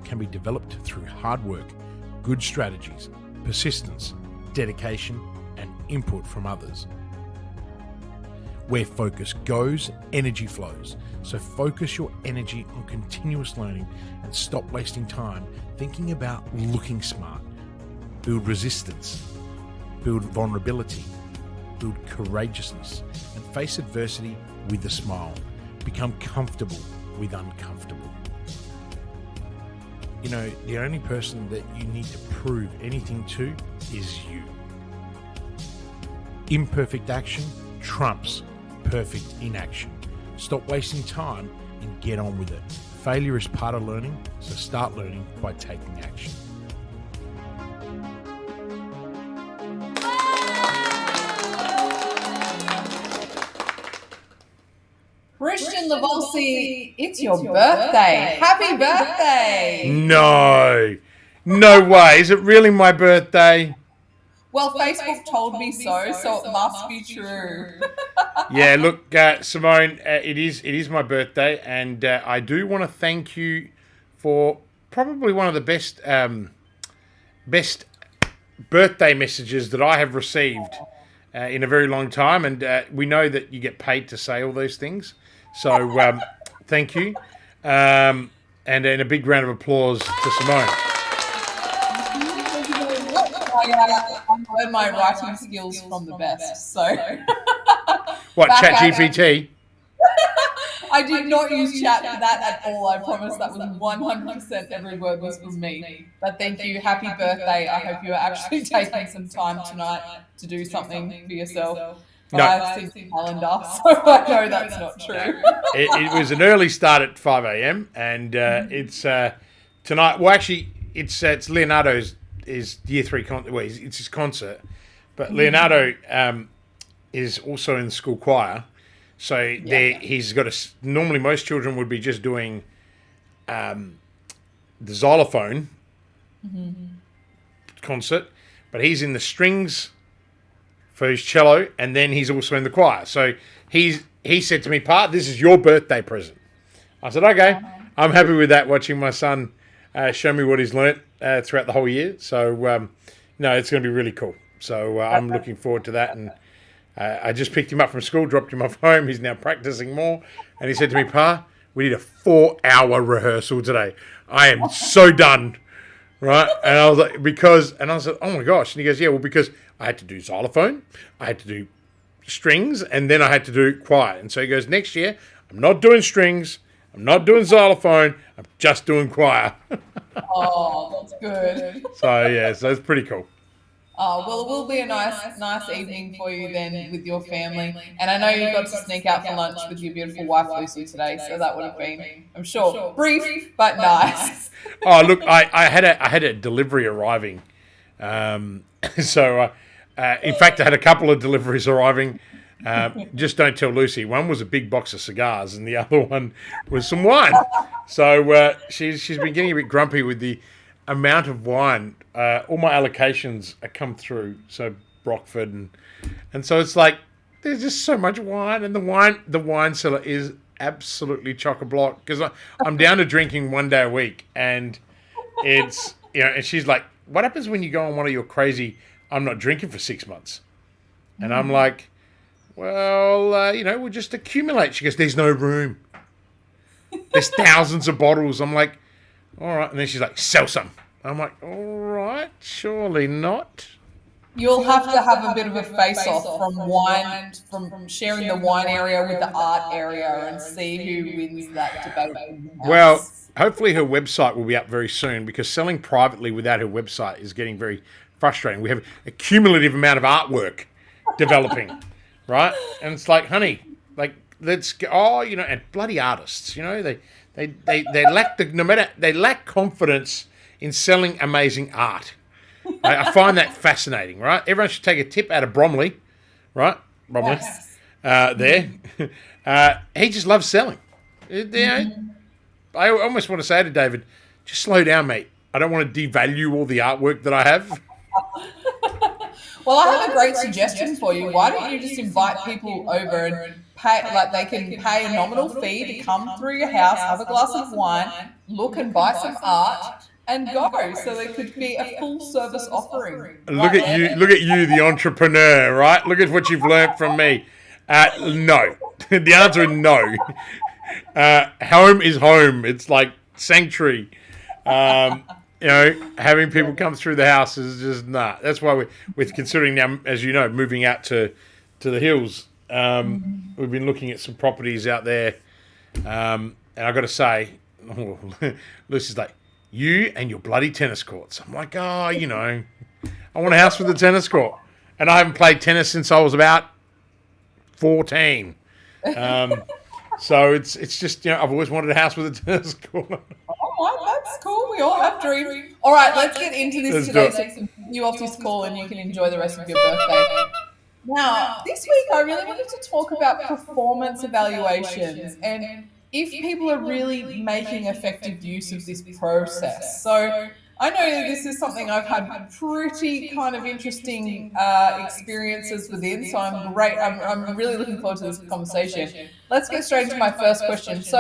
can be developed through hard work, good strategies, persistence, dedication, and input from others. Where focus goes, energy flows. So focus your energy on continuous learning and stop wasting time thinking about looking smart. Build resistance, build vulnerability, build courageousness, and face adversity with a smile. Become comfortable with uncomfortable. You know, the only person that you need to prove anything to is you. Imperfect action trumps perfect inaction. Stop wasting time and get on with it. Failure is part of learning, so start learning by taking action. Kristian Livolsi, it's your birthday. Happy birthday. No way. Is it really my birthday? Well, Facebook told me so it must be true. Yeah, look, Simone, it is my birthday, and I do want to thank you for probably one of the best birthday messages that I have received in a very long time, and we know that you get paid to say all those things, so thank you, and a big round of applause to Simone. I learned my writing skills from the best, so... What, ChatGPT? I did not use chat for that at all. I promise that was 100% every word was from me. But thank you. Happy birthday. I hope you are actually taking some time tonight to do something for yourself. No. I've seen the calendar, so I know that's not true. It was an early start at 5 a.m. and it's tonight. Well, actually, it's Leonardo's year 3 concert. Well, it's his concert, but Leonardo is also in the school choir. So he's got normally most children would be just doing the xylophone concert, but he's in the strings for his cello, and then he's also in the choir. So he said to me, "Pa, this is your birthday present." I said, "Okay, I'm happy with that." Watching my son show me what he's learnt throughout the whole year. So no, it's going to be really cool. So I'm looking forward to that. And I just picked him up from school, dropped him off home. He's now practicing more. And he said to me, "Pa, we did a 4-hour rehearsal today. I am so done." Right? And I was like, and I said, "Oh my gosh." And he goes, "Yeah, well, because I had to do xylophone, I had to do strings, and then I had to do choir." And so he goes, "Next year, I'm not doing strings, I'm not doing xylophone, I'm just doing choir." Oh, that's good. So it's pretty cool. Oh, well, it will be a nice evening for you then with your family. And I know you got to sneak out for lunch with your beautiful wife, Lucy, today. So that would have been, I'm sure, brief, but nice. Oh, look, I had a delivery arriving. So, in fact, I had a couple of deliveries arriving. Just don't tell Lucy. One was a big box of cigars and the other one was some wine. So she's been getting a bit grumpy with the amount of wine. All my allocations are come through, so Brockford and so it's like there's just so much wine, and the wine cellar is absolutely chock-a-block because I'm down to drinking 1 day a week, and it's and she's like, "What happens when you go on one of your crazy I'm not drinking for 6 months?" And I'm like, "Well, we'll just accumulate." She goes, "There's no room. There's thousands of bottles." I'm like, "All right." And then she's like, "Sell some." I'm like, "All right, surely not." You'll have to have a bit of a face-off from sharing the wine area with the art area and see who wins that debate. Well, hopefully her website will be up very soon, because selling privately without her website is getting very frustrating. We have a cumulative amount of artwork developing, right? And it's like, honey, like, let's go. Oh, and bloody artists, they lack confidence in selling amazing art. I find that fascinating, right? Everyone should take a tip out of Bromley, right? Bromley, there. He just loves selling. I almost want to say to David, just slow down, mate. I don't want to devalue all the artwork that I have. Well, I have a great suggestion for you. Why don't you just invite people over and pay, like they can pay a nominal fee to come through your house, have a glass of wine, look and buy some art, and go. So there could be a full service offering. Look at you, the entrepreneur, right? Look at what you've learned from me. No. The answer is no. Home is home. It's like sanctuary. Having people come through the house is just not. That's why we're considering now, as you know, moving out to the hills. We've been looking at some properties out there. And I've got to say, Lucy's like, you and your bloody tennis courts. I'm like, I want a house with a tennis court. And I haven't played tennis since I was about 14. So it's just, I've always wanted a house with a tennis court. Oh, that's cool. We all have dreams. All right, let's get into this today. So you off this call and you can enjoy the rest of your birthday. Now, this week I really wanted to talk about performance evaluations and if people are really making effective use of this process. So I know this is something I've had pretty kind of interesting experiences within, so I'm really looking forward to this conversation. Let's get straight into my first question. So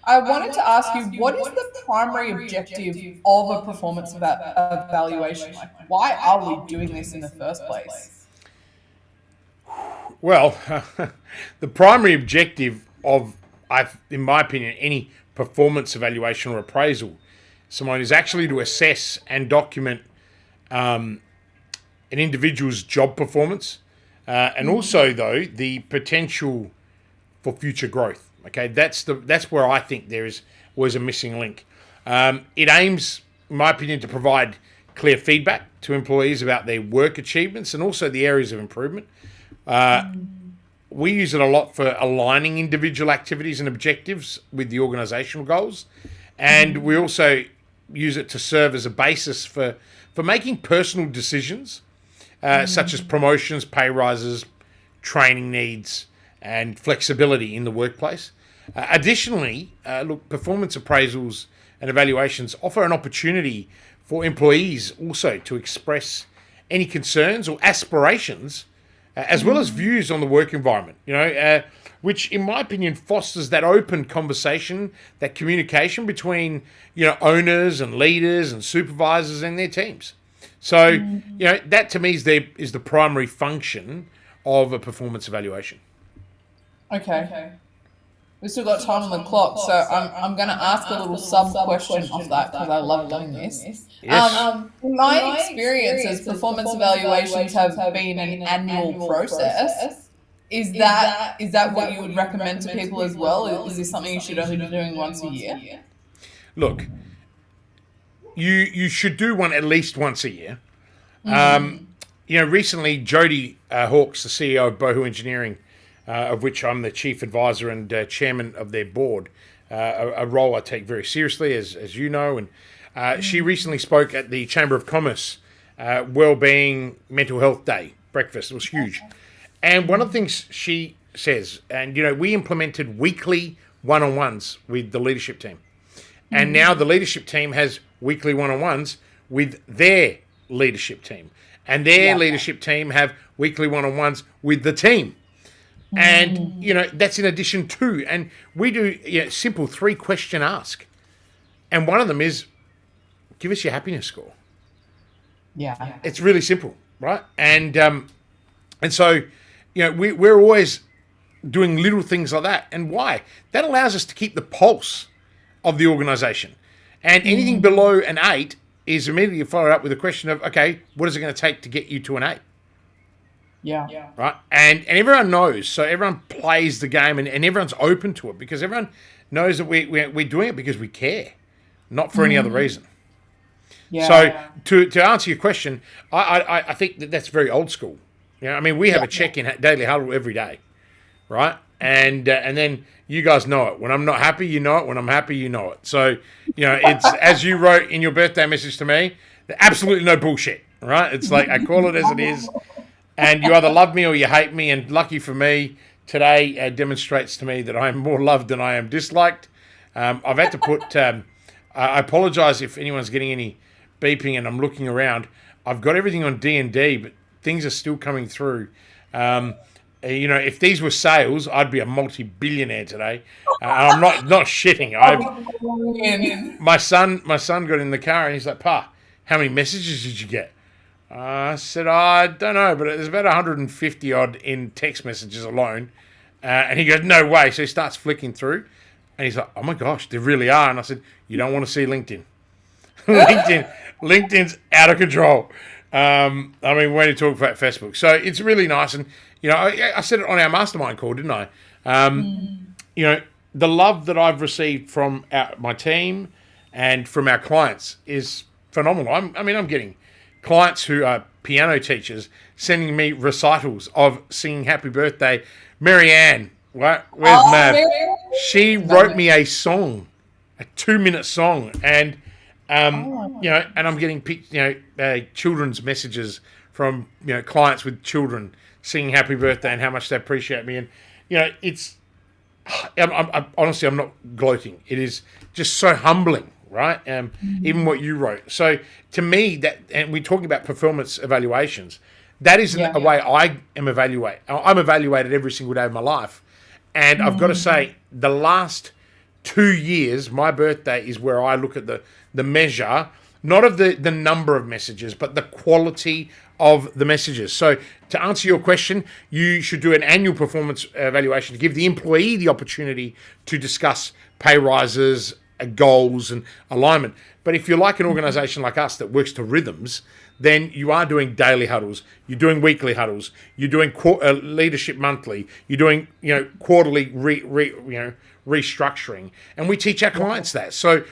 I wanted to ask you, what is the primary objective of a performance evaluation? Like, why are we doing this in the first place? Well, the primary objective of, in my opinion, any performance evaluation or appraisal, Simone, is actually to assess and document an individual's job performance and also, though, the potential for future growth. Okay, that's where I think there is always a missing link. It aims, in my opinion, to provide clear feedback to employees about their work achievements and also the areas of improvement. We use it a lot for aligning individual activities and objectives with the organisational goals. And we also use it to serve as a basis for making personal decisions, such as promotions, pay rises, training needs, and flexibility in the workplace. Additionally, performance appraisals and evaluations offer an opportunity for employees also to express any concerns or aspirations as well as views on the work environment, which, in my opinion, fosters that open conversation, that communication between, owners and leaders and supervisors and their teams. So, that to me is the primary function of a performance evaluation. Okay. We've still got time on the clock, so I'm going to ask a little sub-question off that because I love doing this. Yes. In my experiences, performance evaluations have been an annual process. Is that what you would recommend to people as well? Is this something you should only be doing once a year? Look, you should do one at least once a year. Recently, Jody Hawkes, the CEO of Bohu Engineering, of which I'm the chief advisor and chairman of their board, a role I take very seriously, as you know. And she recently spoke at the Chamber of Commerce Wellbeing Mental Health Day breakfast. It was huge. And one of the things she says, and we implemented weekly one-on-ones with the leadership team. And now the leadership team has weekly one-on-ones with their leadership team. And their leadership team have weekly one-on-ones with the team. And, that's in addition to, and we do simple 3-question ask. And one of them is, give us your happiness score. Yeah. It's really simple, right? And so, we're always doing little things like that. And why? That allows us to keep the pulse of the organisation. And anything below an 8 is immediately followed up with a question of, okay, what is it going to take to get you to an 8? Yeah. Right. And everyone knows. So everyone plays the game and everyone's open to it because everyone knows that we're doing it because we care, not for any other reason. Yeah. So to answer your question, I think that's very old school. We have a check-in daily huddle every day, right? And then you guys know it. When I'm not happy, you know it. When I'm happy, you know it. So, it's as you wrote in your birthday message to me, absolutely no bullshit, right? It's like I call it as it is. And you either love me or you hate me. And lucky for me, today demonstrates to me that I am more loved than I am disliked. I've had to put, I apologise if anyone's getting any beeping and I'm looking around. I've got everything on D&D, but things are still coming through. If these were sales, I'd be a multi-billionaire today. I'm not shitting. In. My son got in the car and he's like, "Pa, how many messages did you get?" I said, "I don't know, but there's about 150 odd in text messages alone." And he goes, "No way." So he starts flicking through and he's like, "Oh my gosh, there really are." And I said, "You don't want to see LinkedIn. LinkedIn's out of control." I mean, when you talk about Facebook. So it's really nice. And, you know, I said it on our mastermind call, didn't I? You know, the love that I've received from my team and from our clients is phenomenal. I'm getting clients who are piano teachers sending me recitals of singing Happy Birthday. Marianne, right? Where's Mav? She wrote me a song, a 2-minute song, and you know, and I'm getting children's messages from clients with children singing Happy Birthday and how much they appreciate me, and it's. I'm not gloating. It is just so humbling, right? Even what you wrote. So to me, and we're talking about performance evaluations. That isn't a way I am evaluated. I'm evaluated every single day of my life, and I've got to say, the last 2 years, my birthday is where I look at the measure, not of the number of messages, but the quality of the messages. So to answer your question, you should do an annual performance evaluation to give the employee the opportunity to discuss pay rises, goals, and alignment. But if you're like an organization like us that works to rhythms, then you are doing daily huddles, you're doing weekly huddles, you're doing leadership monthly, you're doing quarterly restructuring, and we teach our clients that. So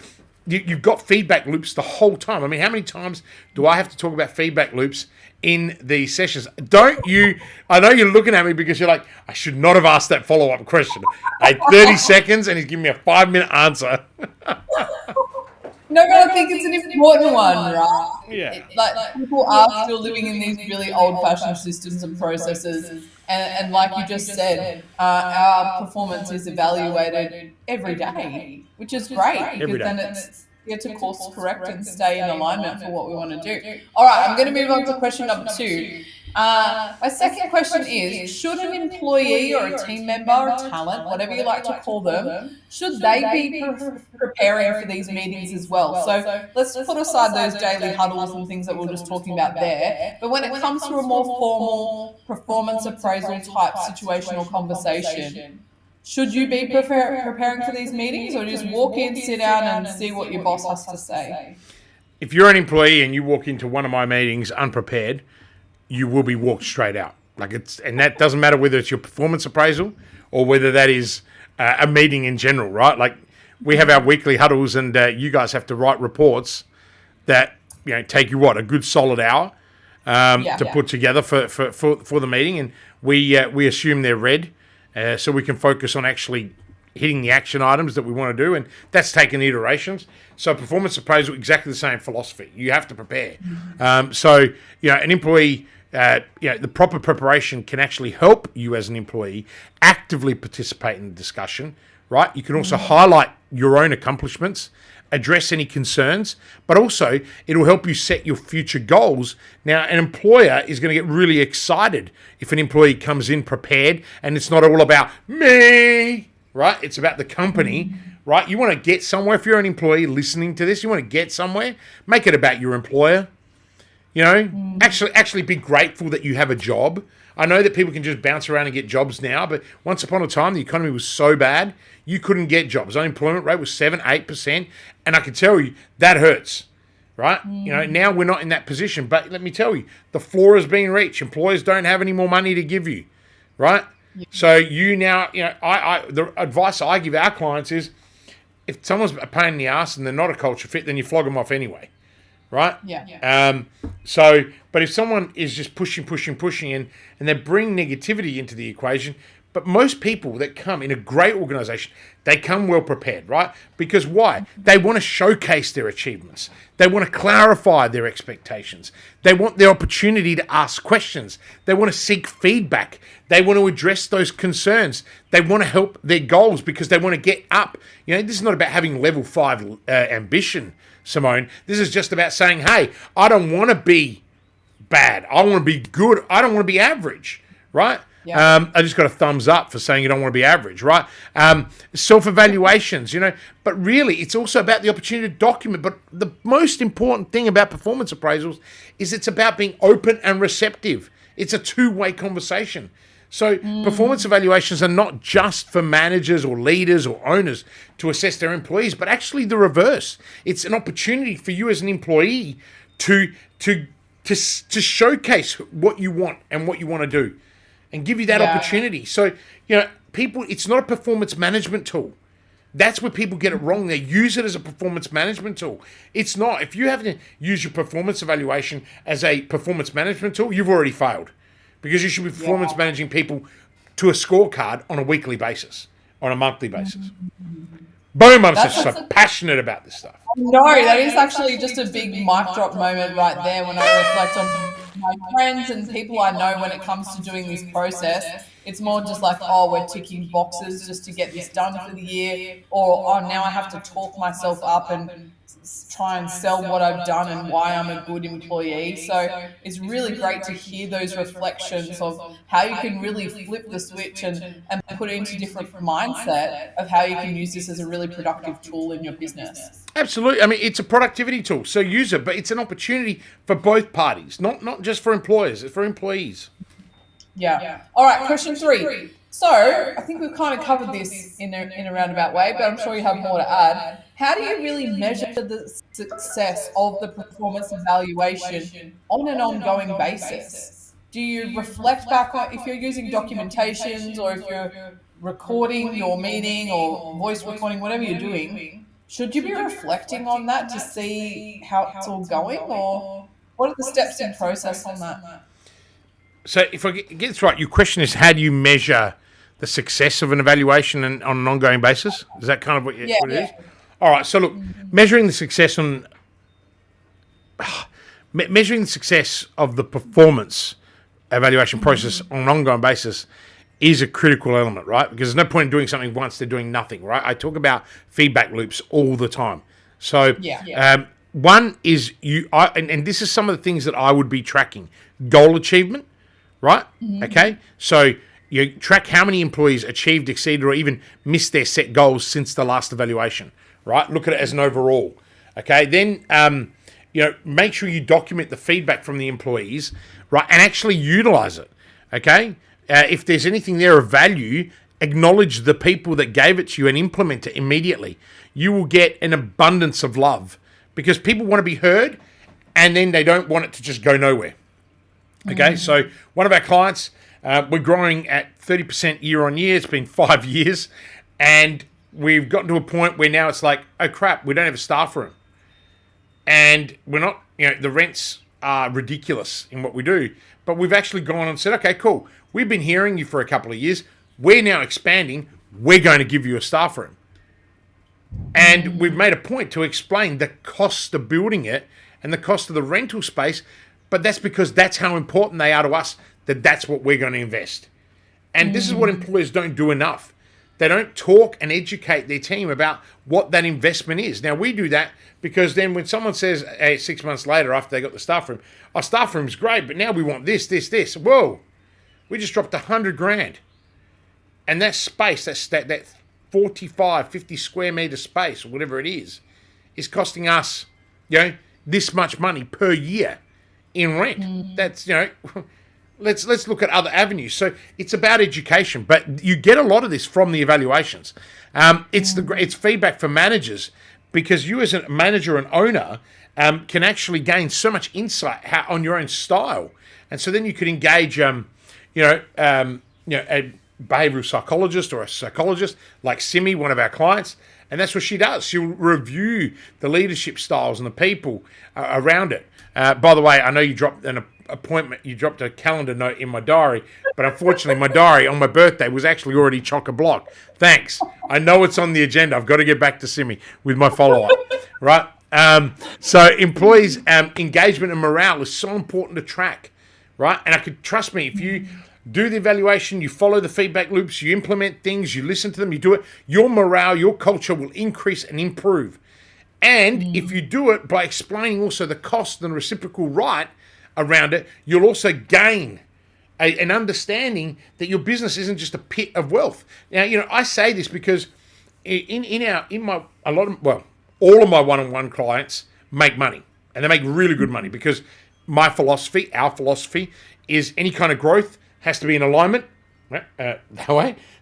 you've got feedback loops the whole time. I mean, how many times do I have to talk about feedback loops in these sessions? Don't you? I know you're looking at me because you're like, I should not have asked that follow-up question. I had 30 seconds and he's giving me a 5-minute answer. No, but I think it's an important one, right? Yeah. Like people are still living in these really old-fashioned systems and processes, and like you just said, our performance is evaluated every day, which is great because then it's get to course correct and stay in alignment for what we want to do. All right, I'm going to move on to question number 2. My second question is, should an employee or a team member or talent, whatever you like to call them, should they be preparing for these meetings as well? So let's put aside those daily huddles and things that we we're just talking about there. But when it comes to a more formal performance appraisal type situational conversation, should you be preparing for these meetings, or just walk in, sit down and see what your boss has to say? If you're an employee and you walk into one of my meetings unprepared, you will be walked straight out. And that doesn't matter whether it's your performance appraisal or whether that is a meeting in general, right? Like, we have our weekly huddles, and you guys have to write reports that take you a good solid hour to put together for the meeting, and we assume they're read, so we can focus on actually hitting the action items that we want to do, and that's taken iterations. So performance appraisal, exactly the same philosophy. You have to prepare. So an employee. The proper preparation can actually help you as an employee actively participate in the discussion, right? You can also highlight your own accomplishments, address any concerns, but also it'll help you set your future goals. Now, an employer is going to get really excited if an employee comes in prepared and it's not all about me, right? It's about the company, right? You want to get somewhere. If you're an employee listening to this, you want to get somewhere, make it about your employer. Actually be grateful that you have a job. I know that people can just bounce around and get jobs now, but once upon a time, the economy was so bad, you couldn't get jobs. Unemployment rate was 7-8%, and I can tell you, that hurts, right? Now we're not in that position, but let me tell you, the floor is being reached. Employers don't have any more money to give you, right? Yeah. So the advice I give our clients is, if someone's a pain in the ass and they're not a culture fit, then you flog them off anyway. Right? Yeah. But if someone is just pushing, and they bring negativity into the equation, but most people that come in a great organization, they come well prepared, right? Because why? They want to showcase their achievements. They want to clarify their expectations. They want the opportunity to ask questions. They want to seek feedback. They want to address those concerns. They want to help their goals because they want to get up. This is not about having level 5 ambition, Simone. This is just about saying, hey, I don't want to be bad. I want to be good. I don't want to be average, right? I just got a thumbs up for saying you don't want to be average, right? Self-evaluations, but really it's also about the opportunity to document. But the most important thing about performance appraisals is it's about being open and receptive. It's a two-way conversation. So performance evaluations are not just for managers or leaders or owners to assess their employees, but actually the reverse. It's an opportunity for you as an employee to showcase what you want and what you want to do and give you that opportunity. So, people, it's not a performance management tool. That's where people get it wrong. They use it as a performance management tool. It's not. If you have to use your performance evaluation as a performance management tool, you've already failed. Because you should be performance managing people to a scorecard on a weekly basis, on a monthly basis. Boom, I'm just so passionate about this stuff. No, that is actually just a big mic drop moment right there when I reflect on my friends and people I know when it comes to doing this process. It's more just like, we're ticking boxes just to get this done for the year, or now I have to talk myself up and try and sell what I've done and why I'm a good employee. So it's really great to hear those reflections of how you can really flip the switch and put it into different mindset of how you can use this as a really productive tool in your business. Absolutely. I mean, it's a productivity tool, so use it, but it's an opportunity for both parties, not just for employers, it's for employees. Yeah. All right, question 3. So I think we've kind of covered this in a roundabout way, but I'm sure you have more to add. How do you really measure the success of the performance evaluation on an ongoing basis? Do you reflect back on, if you're using documentations or if you're recording your meeting or voice recording, whatever you're doing, should you be reflecting on that to see how it's all going, or what are the steps in process on that? So if I get this right, your question is, how do you measure the success of an evaluation on an ongoing basis? Is that kind of what it is? All right. So look, measuring the success of the performance evaluation process on an ongoing basis is a critical element, right? Because there's no point in doing something once they're doing nothing, right? I talk about feedback loops all the time. So one is and this is some of the things that I would be tracking: goal achievement, right? Okay. So you track how many employees achieved, exceeded, or even missed their set goals since the last evaluation, right? Look at it as an overall. Okay. Then, make sure you document the feedback from the employees, right? And actually utilize it. Okay. If there's anything there of value, acknowledge the people that gave it to you and implement it immediately. You will get an abundance of love because people want to be heard and then they don't want it to just go nowhere. Okay. So one of our clients, we're growing at 30% year on year. It's been 5 years, and we've gotten to a point where now it's like, oh crap, we don't have a staff room, and we're not, the rents are ridiculous in what we do. But we've actually gone and said, okay, cool. We've been hearing you for a couple of years. We're now expanding. We're going to give you a staff room, and we've made a point to explain the cost of building it and the cost of the rental space. But that's because that's how important they are to us, that's what we're going to invest. And this is what employers don't do enough. They don't talk and educate their team about what that investment is. Now, we do that because then when someone says, hey, 6 months later after they got the staff room, our staff room's great, but now we want this. Whoa, we just dropped $100,000. And that space, that 45, 50 square meter space, or whatever it is costing us, this much money per year in rent. That's, let's look at other avenues. So it's about education, but you get a lot of this from the evaluations. It's feedback from managers, because you as a manager and owner can actually gain so much insight on your own style, and so then you could engage, a behavioral psychologist or a psychologist like Simi, one of our clients, and that's what she does. She'll review the leadership styles and the people around it. By the way, I know you dropped an appointment, you dropped a calendar note in my diary, but unfortunately my diary on my birthday was actually already chock-a-block. Thanks. I know it's on the agenda. I've got to get back to Simi with my follow-up, right? So employees' engagement and morale is so important to track, right? And I could, trust me, if you do the evaluation, you follow the feedback loops, you implement things, you listen to them, you do it, your morale, your culture will increase and improve. And if you do it by explaining also the cost and reciprocal right around it, you'll also gain an understanding that your business isn't just a pit of wealth. Now, I say this because all of my one-on-one clients make money, and they make really good money, because our philosophy is any kind of growth has to be in alignment,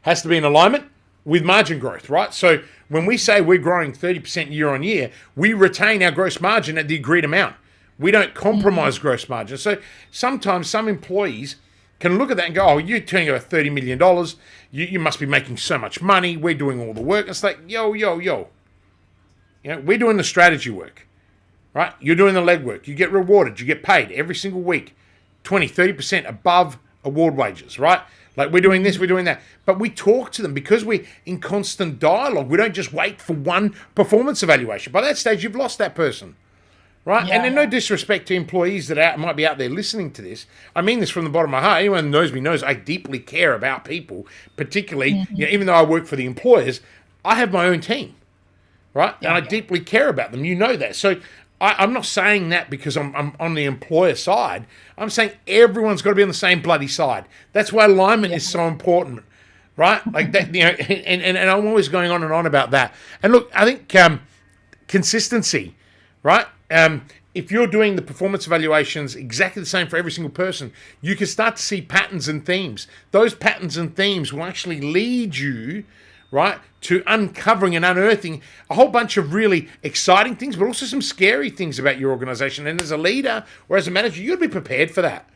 has to be in alignment with margin growth, right? So when we say we're growing 30% year on year, we retain our gross margin at the agreed amount. We don't compromise gross margin. So sometimes some employees can look at that and go, oh, you're turning over $30 million. You must be making so much money. We're doing all the work. It's like, yo. We're doing the strategy work, right? You're doing the legwork. You get rewarded. You get paid every single week, 20, 30% above award wages, right? Like, we're doing this, we're doing that. But we talk to them because we're in constant dialogue. We don't just wait for one performance evaluation. By that stage, you've lost that person, right? Yeah. And then no disrespect to employees that might be out there listening to this. I mean this from the bottom of my heart. Anyone who knows me knows I deeply care about people, particularly, even though I work for the employers, I have my own team, right? And I deeply care about them. You know that. So I'm not saying that because I'm on the employer side. I'm saying everyone's got to be on the same bloody side. That's why alignment is so important, right? Like that, and I'm always going on and on about that. And look, I think consistency, right? If you're doing the performance evaluations exactly the same for every single person, you can start to see patterns and themes. Those patterns and themes will actually lead you, right, to uncovering and unearthing a whole bunch of really exciting things, but also some scary things about your organization. And as a leader or as a manager, you've got to be prepared for that,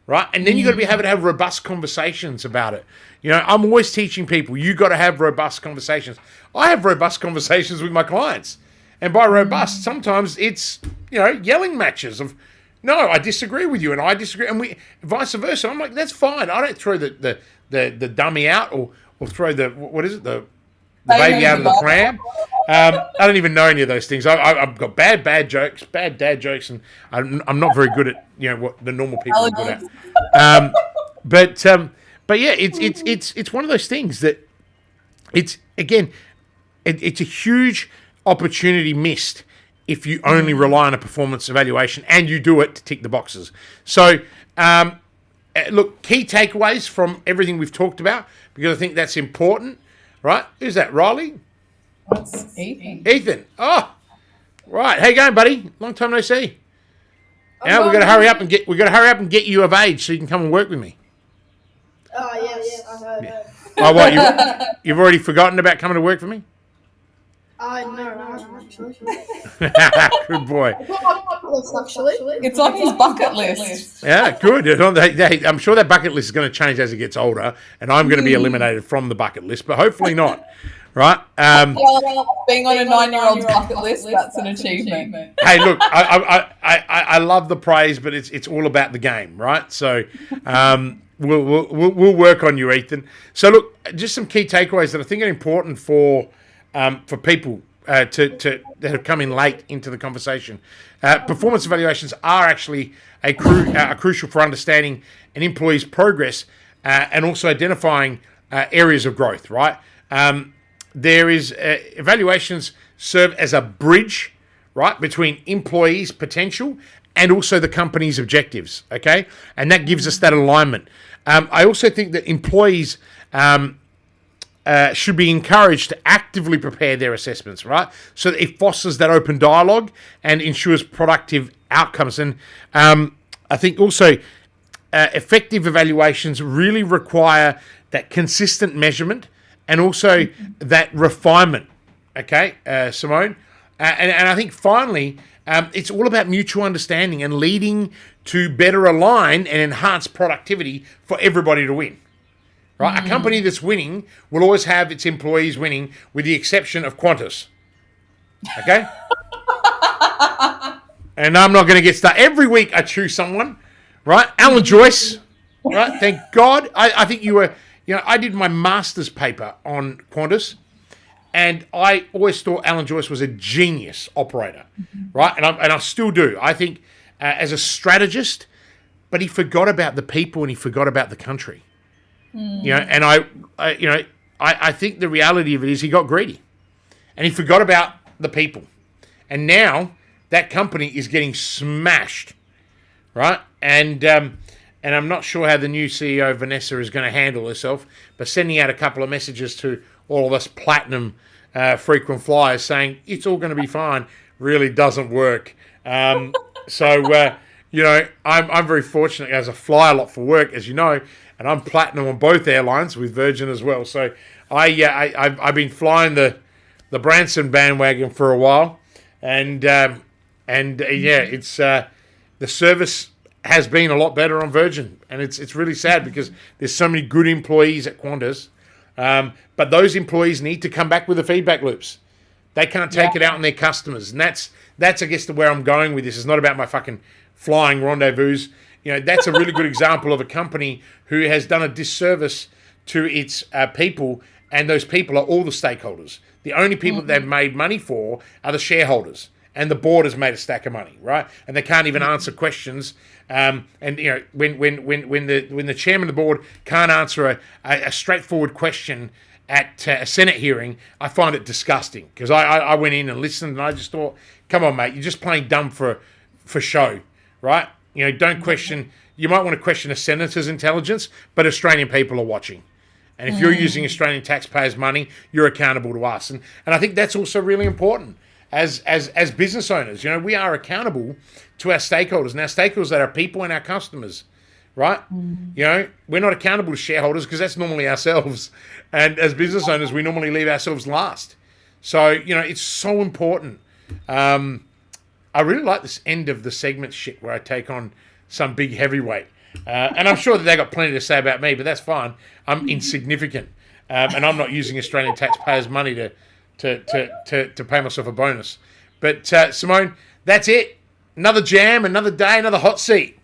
right? And then you've got to be able to have robust conversations about it. I'm always teaching people, you've got to have robust conversations. I have robust conversations with my clients. And by robust, sometimes it's, yelling matches of, no, I disagree with you, and I disagree, and we vice versa. I'm like, that's fine. I don't throw the dummy out or throw the baby out of the pram. I don't even know any of those things. I've got bad jokes, bad dad jokes, and I'm not very good at what the normal people are good at. But yeah, it's one of those things that it's a huge opportunity missed if you only rely on a performance evaluation and you do it to tick the boxes. So, look, key takeaways from everything we've talked about, because I think that's important, right? Who's that, Riley? That's Ethan. Ethan. Oh, right. How you going, buddy? Long time no see. Now we've got to hurry up and get you of age so you can come and work with me. Oh yes, I heard. Yeah. Oh, what? You've already forgotten about coming to work for me? No, actually. Good boy. Actually. It's on his bucket list. Yeah, good. I'm sure that bucket list is going to change as it gets older, and I'm going to be eliminated from the bucket list, but hopefully not. Right? Well, being on a 9-year-old's bucket list, that's an achievement. Hey, look, I love the praise, but it's all about the game, right? So we'll work on you, Ethan. So look, just some key takeaways that I think are important for people that have come in late into the conversation. Performance evaluations are actually crucial for understanding an employee's progress and also identifying areas of growth, right? Evaluations serve as a bridge, right, between employees' potential and also the company's objectives, okay? And that gives us that alignment. I also think that employees should be encouraged to actively prepare their assessments, right? So that it fosters that open dialogue and ensures productive outcomes. And I think also effective evaluations really require that consistent measurement and also that refinement, okay, Simone? And I think finally, it's all about mutual understanding and leading to better align and enhance productivity for everybody to win. Right? A company that's winning will always have its employees winning, with the exception of Qantas. Okay? And I'm not going to get started. Every week I choose someone, right? Alan Joyce, right? Thank God. I think you were, I did my master's paper on Qantas, and I always thought Alan Joyce was a genius operator, right? And I still do. I think as a strategist, but he forgot about the people and he forgot about the country. And I think the reality of it is he got greedy and he forgot about the people. And now that company is getting smashed, right? And and I'm not sure how the new CEO, Vanessa, is going to handle herself, but sending out a couple of messages to all of us platinum frequent flyers saying it's all going to be fine really doesn't work. So, I'm very fortunate as I fly a lot for work, as you know, and I'm platinum on both airlines with Virgin as well. So I've been flying the Branson bandwagon for a while, and it's the service has been a lot better on Virgin, and it's really sad because there's so many good employees at Qantas, but those employees need to come back with the feedback loops. They can't take it out on their customers, and that's I guess where I'm going with this. It's not about my fucking flying rendezvous. That's a really good example of a company who has done a disservice to its people, and those people are all the stakeholders. The only people that they've made money for are the shareholders, and the board has made a stack of money, right? And they can't even answer questions. When the chairman of the board can't answer a straightforward question at a Senate hearing, I find it disgusting, because I went in and listened, and I just thought, come on, mate, you're just playing dumb for show, right? Don't question. You might want to question a senator's intelligence, but Australian people are watching. And if you're using Australian taxpayers' money, you're accountable to us. And I think that's also really important as business owners. We are accountable to our stakeholders. And our stakeholders are our people and our customers, right? We're not accountable to shareholders because that's normally ourselves. And as business owners, we normally leave ourselves last. So, it's so important. I really like this end of the segment shit where I take on some big heavyweight. And I'm sure that they got plenty to say about me, but that's fine. I'm insignificant. And I'm not using Australian taxpayers' money to pay myself a bonus. But Simone, that's it. Another jam, another day, another hot seat.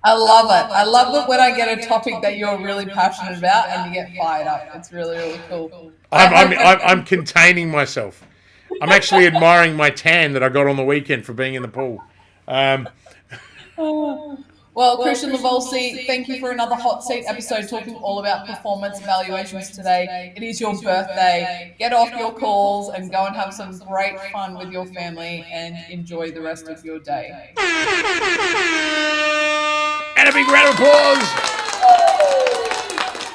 I love it. I love it when I get a topic that you're really passionate about and you get fired up. It's really, really cool. I'm containing myself. I'm actually admiring my tan that I got on the weekend for being in the pool. Well, Kristian Livolsi, thank you for another hot seat episode talking all about performance evaluations today. It is your birthday. Get off your calls and go and have some great fun with your family and enjoy the rest of your day. And a big round of applause.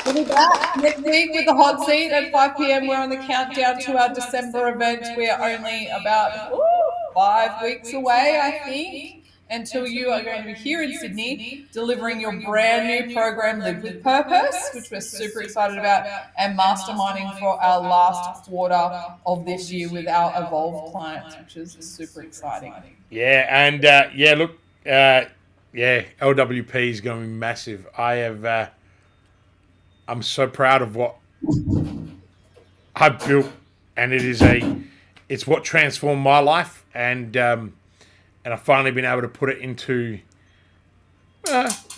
We'll be back next week with the hot seat at 5 p.m. We're on the countdown to our December event. We are only about 5 weeks away, I think, until you are going to be here in Sydney delivering your brand new program, Live with Purpose, which we're super excited about, and masterminding for our last quarter of this year with our Evolve clients, which is super exciting. Yeah, and LWP is going to be massive. I'm so proud of what I've built, and it's what transformed my life, and I've finally been able to put it into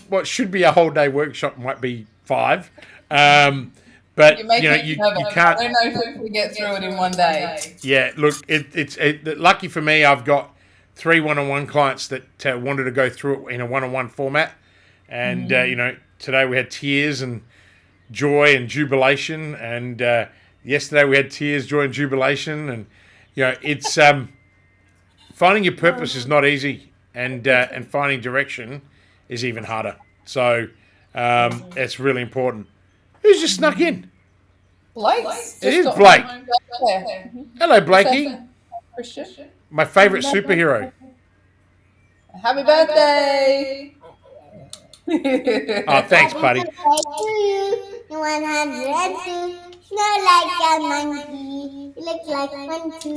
what should be a whole day workshop, might be 5. But you can't. I don't know if we get through it in one day. Yeah, look, it's lucky for me. I've got 3 one-on-one clients that wanted to go through it in a one-on-one format, and today we had tears and joy and jubilation, and yesterday we had tears, joy, and jubilation, and it's finding your purpose is not easy, and finding direction is even harder. So it's really important. Who's just snuck in? Blake. It is Blake. Hello, Blakey. Kristian. My favourite superhero. Happy birthday! Oh, thanks, buddy. You 102. Smell like a monkey. You look like a monkey.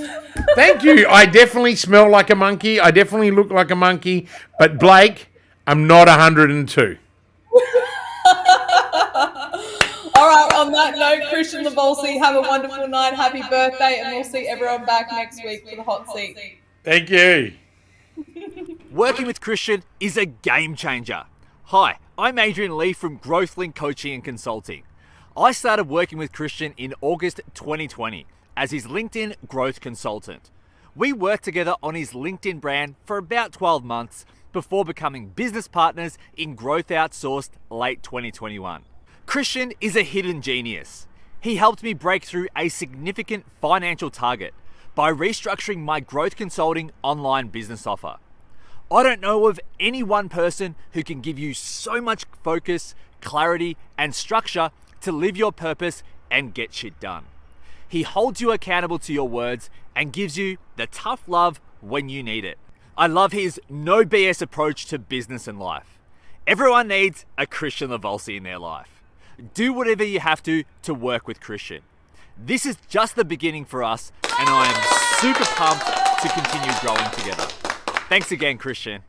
Thank you. I definitely smell like a monkey. I definitely look like a monkey. But Blake, I'm not 102. All right, on that note, Kristian Livolsi, have a wonderful night. Happy birthday, and we'll see everyone back next week for the hot seat. Thank you. Working with Kristian is a game changer. Hi, I'm Adrian Lee from GrowthLink Coaching and Consulting. I started working with Kristian in August 2020 as his LinkedIn growth consultant. We worked together on his LinkedIn brand for about 12 months before becoming business partners in Growth Outsourced late 2021. Kristian is a hidden genius. He helped me break through a significant financial target by restructuring my growth consulting online business offer. I don't know of any one person who can give you so much focus, clarity, and structure to live your purpose and get shit done. He holds you accountable to your words and gives you the tough love when you need it. I love his no BS approach to business and life. Everyone needs a Kristian Livolsi in their life. Do whatever you have to work with Kristian. This is just the beginning for us, and I am super pumped to continue growing together. Thanks again, Kristian.